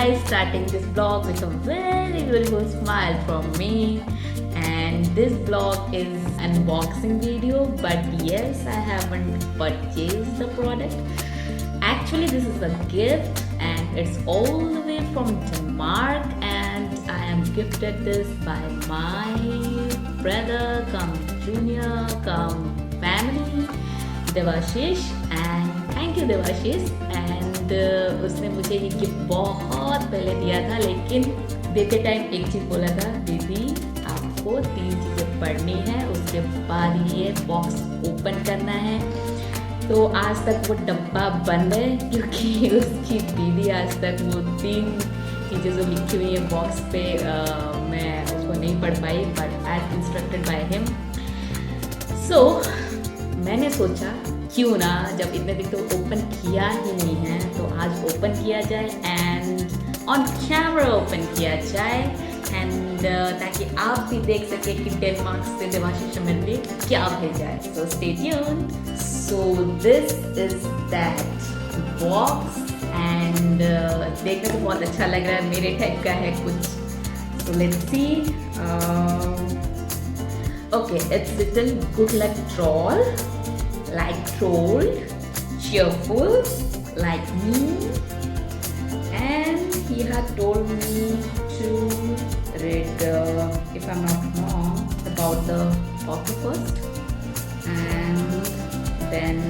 guys, starting this vlog with a very beautiful smile from me. And this vlog is unboxing video, but yes, I haven't purchased the product. Actually, this is a gift and it's all the way from Denmark, and I am gifted this by my brother come junior come family Debashish, and thank you Debashish. and उसने मुझे ये gift बहुत पहले दिया था, लेकिन देते time एक चीज़ बोला था, दीदी आपको 3 चीज़ें पढ़नी है, उसके बाद ये बॉक्स ओपन करना है. तो आज तक वो डब्बा बंद है क्योंकि उसकी दीदी आज तक वो 3 चीज़ें जो लिखी हुई है बॉक्स पे मैं उसको नहीं पढ़ पाई, but as instructed by him. So मैंने सोचा क्यों ना, जब इतने दिन तो ओपन किया ही नहीं है, तो आज ओपन किया जाए एंड ऑन कैमरा ओपन किया जाए, एंड ताकि आप भी देख सके कि डेनमार्क से देवाशीष ने क्या भेजा है. So stay tuned. So this is that box, and देखने को बहुत अच्छा लग रहा है, मेरे टाइप का है कुछ. So let's see. Okay, it's written good luck troll, like trolled, cheerful, like me, and he had told me to read, if I'm not wrong, about the author first, and then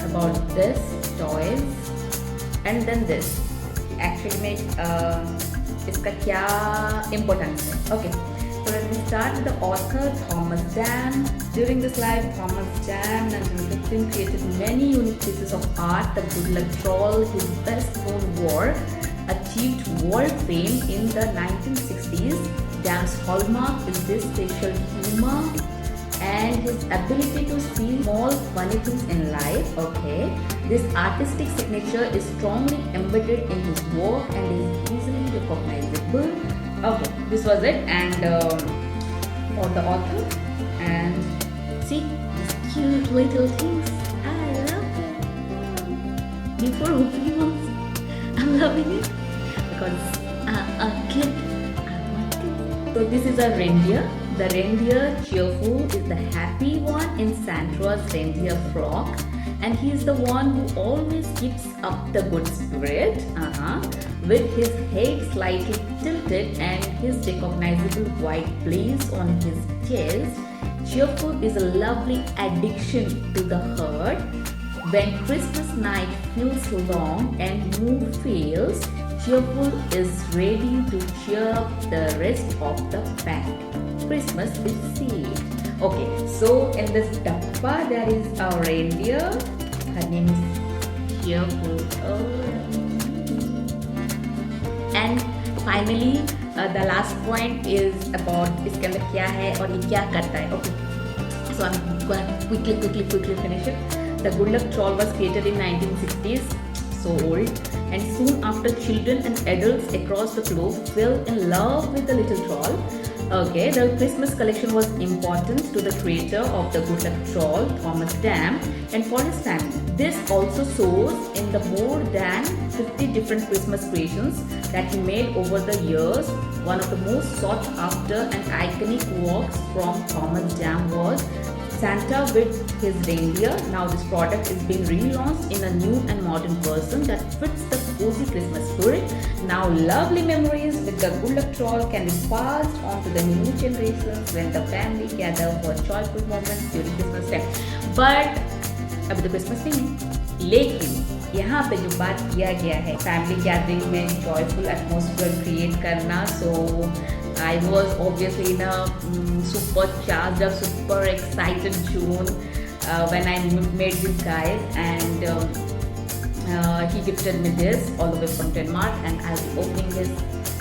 about this toys, and then this. Actually, इसका क्या importance है? Okay. So let me start with the author Thomas Dam. During this life, Thomas Dam, 1915, created many unique pieces of art. The Good Luck Troll, his best-known work, achieved world fame in the 1960s. Dam's hallmark is his facial humor and his ability to see small funny things in life. Okay, this artistic signature is strongly embedded in his work and is easily recognizable. Okay, this was it, and for the author, and see these cute little things. I love it. Before opening also, I'm loving it because a kid. So this is a reindeer. The reindeer cheerful is the happy one in Santa's reindeer frock, and he is the one who always keeps up the good spirit. With his head slightly tilted and his recognizable white blaze on his chest, cheerful is a lovely addition to the herd. When Christmas night feels long and mood fails, cheerful is ready to cheer up the rest of the pack. Christmas is saved. Okay, so in this dabba there is a reindeer. Her name is Cheerful. And finally, the last point is about इसके अंदर क्या है और ये क्या करता है. Okay, so I'm gonna quickly finish it. The Good Luck Troll was created in 1960s, so old, and soon after children and adults across the globe fell in love with the little troll. Okay, the Christmas collection was important to the creator of the Good Luck Troll, Thomas Dam, and for his family. This also shows in the more than 50 different Christmas creations that he made over the years. One of the most sought after and iconic works from Thomas Dam was Santa with his reindeer. Now this product is being relaunched in a new and modern version that fits the cozy Christmas spirit. Now lovely memories with the Good Luck Troll can be passed on to the new generations when the family gather for joyful moments during Christmas time. But अभी तो Christmas नहीं है, लेकिन यहाँ पे जो बात किया गया है फैमिली गैदरिंग में जॉयफुल एटमॉस्फेयर क्रिएट करना. सो I was obviously in a super charged up, super excited June when I met this guy, and he gifted me this all the way from Denmark, and I'll be opening this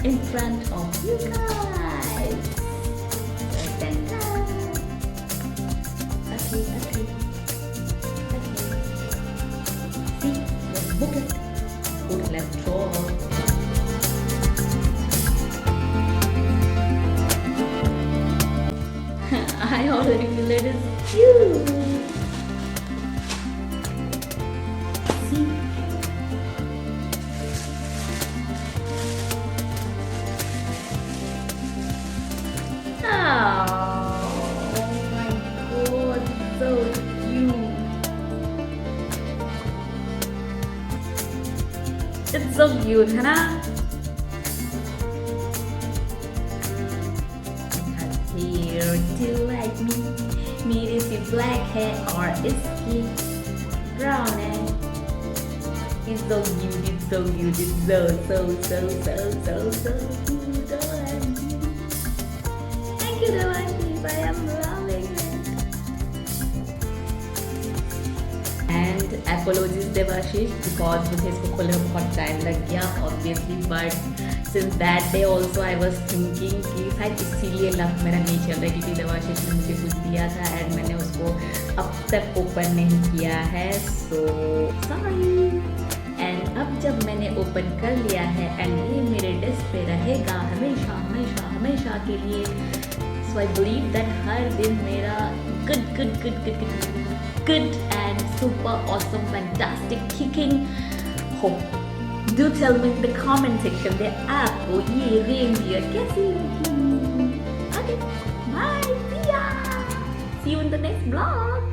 in front of you guys. Okay. See, the booklet. Good luck troll. I already feel it is cute. See, so cute है ना? Here to like me, मेरे से black है और इसकी brown है. It's so cute, it's so cute, it's so cute. Thank you, Devashish. I am loving it. And apologies, Devashish, because मुझे इसको खोलने में बहुत टाइम लग गया, obviously. But since that day also I was thinking कि शायद इसीलिए लक मेरा नहीं चल रहा है, क्योंकि देवाशीष ने मुझे कुछ दिया था एंड मैंने उसको अब तक ओपन नहीं किया है. So sorry. एंड अब जब मैंने ओपन कर लिया है एंड ये मेरे डेस्क पे रहेगा हमेशा हमेशा हमेशा के लिए. सो आई बिलीव दैट हर दिन मेरा good and super awesome fantastic kicking hope. Do tell me in the comment section the आपको ये reindeer कैसी लगी. Okay, bye, see ya. See you in the next vlog.